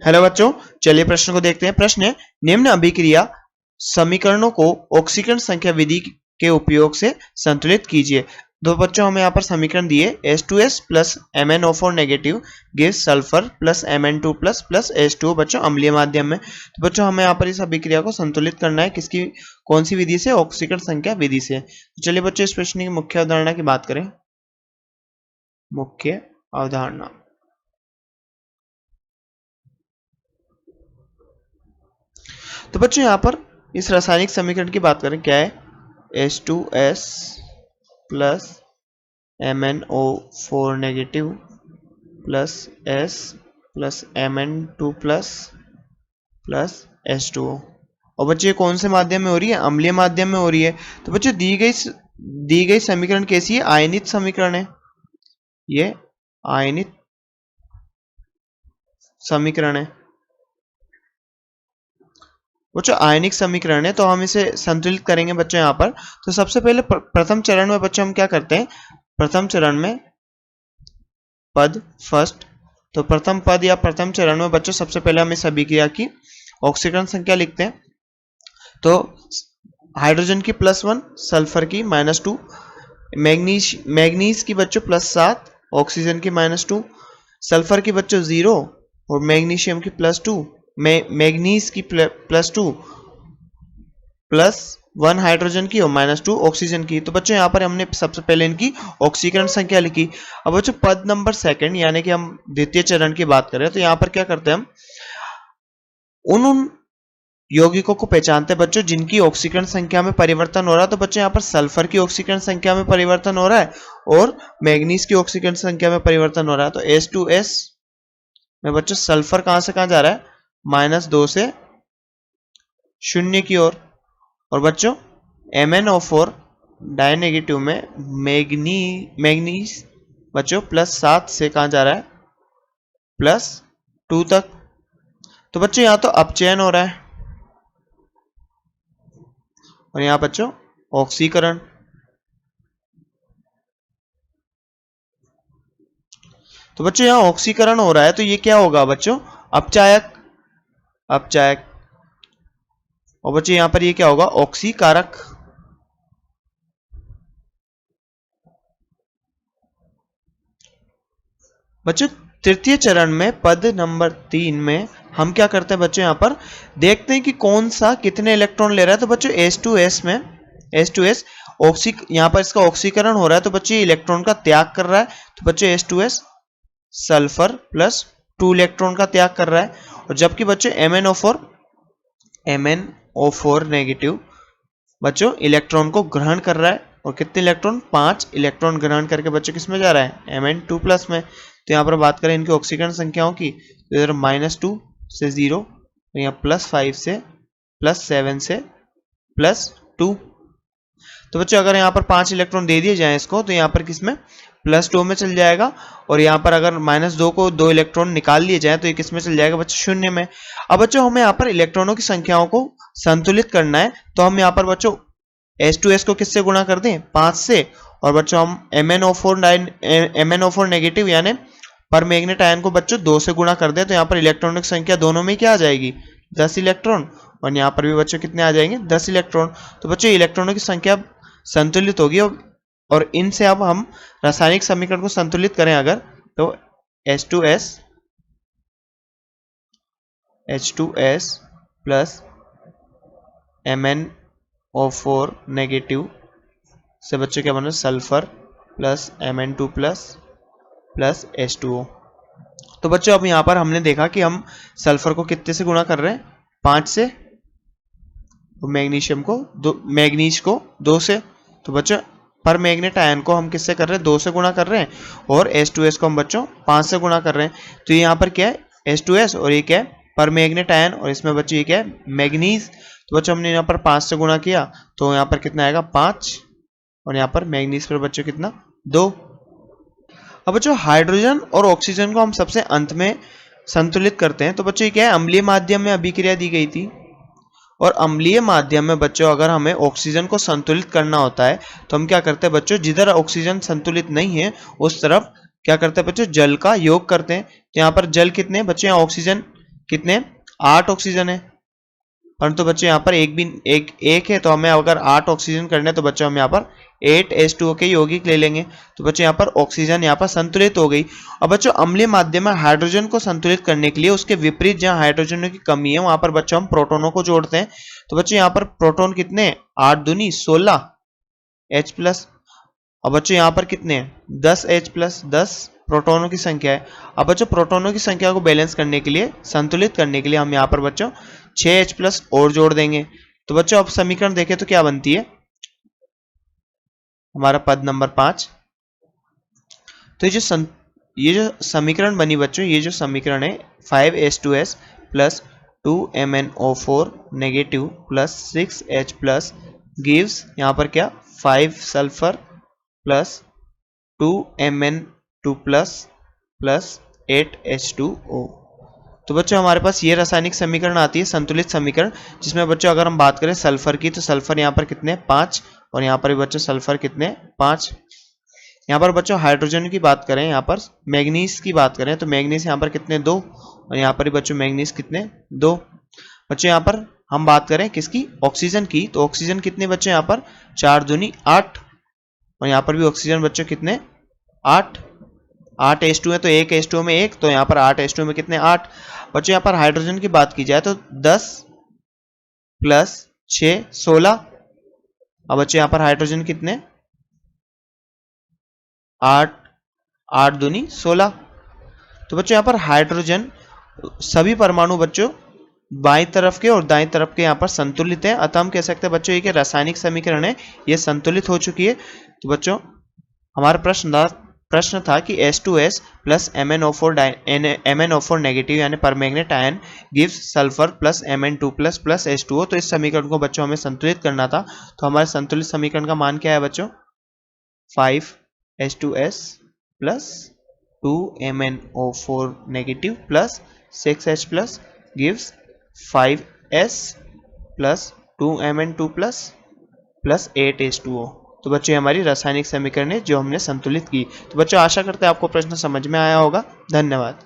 Hello बच्चों, चलिए प्रश्न को देखते हैं। प्रश्न है, निम्न अभिक्रिया समीकरणों को ऑक्सीकरण संख्या विधि के उपयोग से संतुलित कीजिए। तो बच्चों हमें यहाँ पर समीकरण दिए H2S plus MnO4 negative gives sulphur plus Mn2 plus H2O बच्चों अम्लीय माध्यम में। तो बच्चों हमें यहाँ पर इस अभिक्रिया को संतुलित करना है किसकी, कौन सी विधि से? ऑक्सीकरण संख्या विधि से। तो चलिए बच्चों इस प्रश्न की मुख्य अवधारणा की बात करें। मुख्य अवधारणा, तो बच्चों यहाँ पर इस रासायनिक समीकरण की बात करें, क्या है? H2S plus MnO4 negative plus S plus Mn2 plus H2O। और बच्चे ये कौन से माध्यम में हो रही है? अम्लीय माध्यम में हो रही है। तो बच्चों दी गई समीकरण कैसी है? आयनित समीकरण है। ये आयनित समीकरण है बच्चों, आयनिक समीकरण है। तो हम इसे संतुलित करेंगे बच्चों यहाँ पर। तो सबसे पहले प्रथम चरण में बच्चों हम क्या करते हैं? प्रथम चरण में पद फर्स्ट, तो प्रथम पद या प्रथम चरण में बच्चों सबसे पहले हम इस अभिक्रिया की ऑक्सीकरण संख्या लिखते हैं। तो हाइड्रोजन की +1, सल्फर की -2, मैग्नीज की बच्चों +7, ऑक्सीजन की -2, सल्फर की बच्चों 0 और मैग्नीशियम की +2, मैग्नीज की +2 +1 हाइड्रोजन की और -2 ऑक्सीजन की। तो बच्चों यहाँ पर हमने सबसे पहले इनकी ऑक्सीकरण संख्या लिखी। अब बच्चों पद नंबर सेकंड यानी कि हम द्वितीय चरण की बात करें, तो यहाँ पर क्या करते हैं हम? उन यौगिकों को पहचानते हैं बच्चों जिनकी ऑक्सीकरण संख्या में परिवर्तन हो रहा है। तो बच्चों यहाँ पर सल्फर की ऑक्सीकरण संख्या में परिवर्तन हो रहा है और मैग्नीज की ऑक्सीकरण संख्या में परिवर्तन हो रहा है। तो H2S में बच्चों सल्फर कहां से कहां जा रहा है? -2 से 0 की ओर। और बच्चों MnO4 डायनेगेटिव में मैग्नीज बच्चों +7 से कहां जा रहा है? +2 तक। तो बच्चों यहां तो अपचयन हो रहा है और यहां बच्चों ऑक्सीकरण। तो बच्चों यहां ऑक्सीकरण हो रहा है, तो ये क्या होगा बच्चों? अपचायक। और बच्चों यहां पर ये क्या होगा? ऑक्सीकारक। बच्चों तृतीय चरण में पद नंबर 3 में हम क्या करते हैं बच्चों? यहां पर देखते हैं कि कौन सा कितने इलेक्ट्रॉन ले रहा है। तो बच्चों H2S यहां पर इसका ऑक्सीकरण हो रहा है, तो बच्चों ये इलेक्ट्रॉन का त्याग कर रहा है। तो बच्चों H2S सल्फर +2 इलेक्ट्रॉन का त्याग कर रहा है। और जबकि बच्चों MnO4 नेगेटिव बच्चों इलेक्ट्रॉन को ग्रहण कर रहा है। और कितने इलेक्ट्रॉन? 5 इलेक्ट्रॉन ग्रहण करके बच्चों किस में जा रहा है? Mn2+ में। तो यहाँ पर बात करें इनकी ऑक्सीकरण संख्याओं की, तो इधर -2 से 0 और यहाँ +5 से +7 से +2। तो बच्चों अगर यहाँ पर 5 इलेक्ट्रॉन दे दिए जाए इसको, तो यहाँ पर किसमें? +2 में चल जाएगा। और यहाँ पर अगर -2 को 2 इलेक्ट्रॉन निकाल लिए जाए तो ये किस में चल जाएगा बच्चों? 0 में। अब बच्चों हमें यहाँ पर इलेक्ट्रॉनों की संख्याओं को संतुलित करना है, तो हम यहाँ पर बच्चों H2S को किससे गुणा कर दें? 5 से। और बच्चों हम MnO4 नेगेटिव यानी पर मैग्नेट आयन को बच्चों 2 से गुणा कर दें, तो यहाँ पर इलेक्ट्रॉनों की संख्या दोनों में क्या आ जाएगी? 10 इलेक्ट्रॉन। और यहाँ पर भी बच्चों कितने आ जाएंगे? 10 इलेक्ट्रॉन। तो बच्चों इलेक्ट्रॉनों की संख्या संतुलित होगी और इनसे अब हम रासायनिक समीकरण को संतुलित करें अगर, तो H2S प्लस MnO4 नेगेटिव से बच्चों क्या बना? Sulphur plus Mn2 plus H2O। तो बच्चों अब यहां पर हमने देखा कि हम सल्फर को कितने से गुणा कर रहे हैं? 5 से। मैग्नीज को 2 से। तो बच्चों पर मैग्नेट आयन को हम किससे कर रहे हैं? 2 से गुणा कर रहे हैं। और H2S को हम बच्चों 5 से गुणा कर रहे हैं। तो यहाँ पर क्या है? H2S और ये क्या है? पर मैग्नेट आयन। और इसमें बच्चों ये क्या है? मैग्नीज। तो बच्चों हमने यहाँ पर 5 से गुणा किया, तो यहाँ पर कितना आएगा? 5। और यहाँ पर मैग्नीज पर बच्चों कितना? 2। अब बच्चों हाइड्रोजन और ऑक्सीजन को हम सबसे अंत में संतुलित करते हैं। तो बच्चों ये क्या है? अम्लीय माध्यम में अभिक्रिया दी गई थी और अम्लीय माध्यम में बच्चों अगर हमें ऑक्सीजन को संतुलित करना होता है, तो हम क्या करते हैं बच्चों? जिधर ऑक्सीजन संतुलित नहीं है उस तरफ क्या करते हैं बच्चों? जल का योग करते हैं। तो यहाँ पर जल कितने हैं बच्चों? यहाँ ऑक्सीजन कितने 8 ऑक्सीजन है, परंतु बच्चों यहाँ पर एक है, तो हमें अगर 8 ऑक्सीजन करने हैं तो बच्चों हम यहाँ पर 8H2O के यौगिक ले लेंगे। तो बच्चों यहाँ पर ऑक्सीजन यहाँ पर संतुलित हो गई। और बच्चों अम्लीय माध्यम में हाइड्रोजन को संतुलित करने के लिए उसके विपरीत जहाँ हाइड्रोजन की कमी है वहां पर बच्चों हम प्रोटोनों को जोड़ते हैं। तो बच्चों यहाँ पर प्रोटोन कितने 8 दूनी 16 H+। और बच्चों यहाँ पर कितने हैं 10H+, 10 प्रोटोनों की संख्या है। अब बच्चों प्रोटोनों की संख्या को बैलेंस करने के लिए, संतुलित करने के लिए हम यहाँ पर बच्चों 6H+ और जोड़ देंगे। तो बच्चों अब समीकरण देखें तो क्या बनती है हमारा पद नंबर 5। तो ये जो समीकरण बनी बच्चों, ये जो समीकरण है 5H2S plus 2MnO4 negative plus 6H+ gives यहाँ पर क्या 5 sulphur plus 2Mn2 plus 8H2O। तो बच्चों हमारे पास ये रासायनिक समीकरण आती है संतुलित समीकरण, जिसमें बच्चों अगर हम बात करें सल्फर की, तो सल्फर यहाँ पर कितने 5, और यहाँ पर भी बच्चों सल्फर कितने 5। यहाँ पर बच्चों हाइड्रोजन की बात करें, यहाँ पर मैग्नीज की बात करें तो मैग्नीज यहाँ पर कितने 2, और यहाँ पर भी बच्चों मैग्नीज कितने 2। बच्चों यहाँ पर हम बात करें किसकी ऑक्सीजन की, तो ऑक्सीजन कितने बच्चों यहाँ पर 4 दूनी 8, और यहाँ पर भी ऑक्सीजन बच्चों कितने 8 H2 है, तो एक H2 में एक, तो यहाँ पर 8 H2 में कितने 8। बच्चों यहाँ पर हाइड्रोजन की बात की जाए तो 10 प्लस 6 16। अब बच्चों यहाँ पर हाइड्रोजन कितने 8 दूनी 16। तो बच्चों यहाँ पर हाइड्रोजन सभी परमाणु बच्चों बाईं तरफ के और दाईं तरफ के यहाँ पर संतुलित है, अतः हम कह सकते हैं बच्चों ये रासायनिक समीकरण है ये संतुलित हो चुकी है। तो बच्चों हमारा प्रश्न था कि H2S प्लस MnO4 नेगेटिव यानी permanganate ion gives sulphur plus Mn2 plus H2O। तो इस समीकरण को बच्चों हमें संतुलित करना था। तो हमारे संतुलित समीकरण का मान क्या है बच्चों 5H2S plus 2MnO4 negative plus 6H+ gives 5S plus 2Mn2 plus 8H2O। तो बच्चों हमारी रासायनिक समीकरण है जो हमने संतुलित की। तो बच्चों आशा करते हैं आपको प्रश्न समझ में आया होगा। धन्यवाद।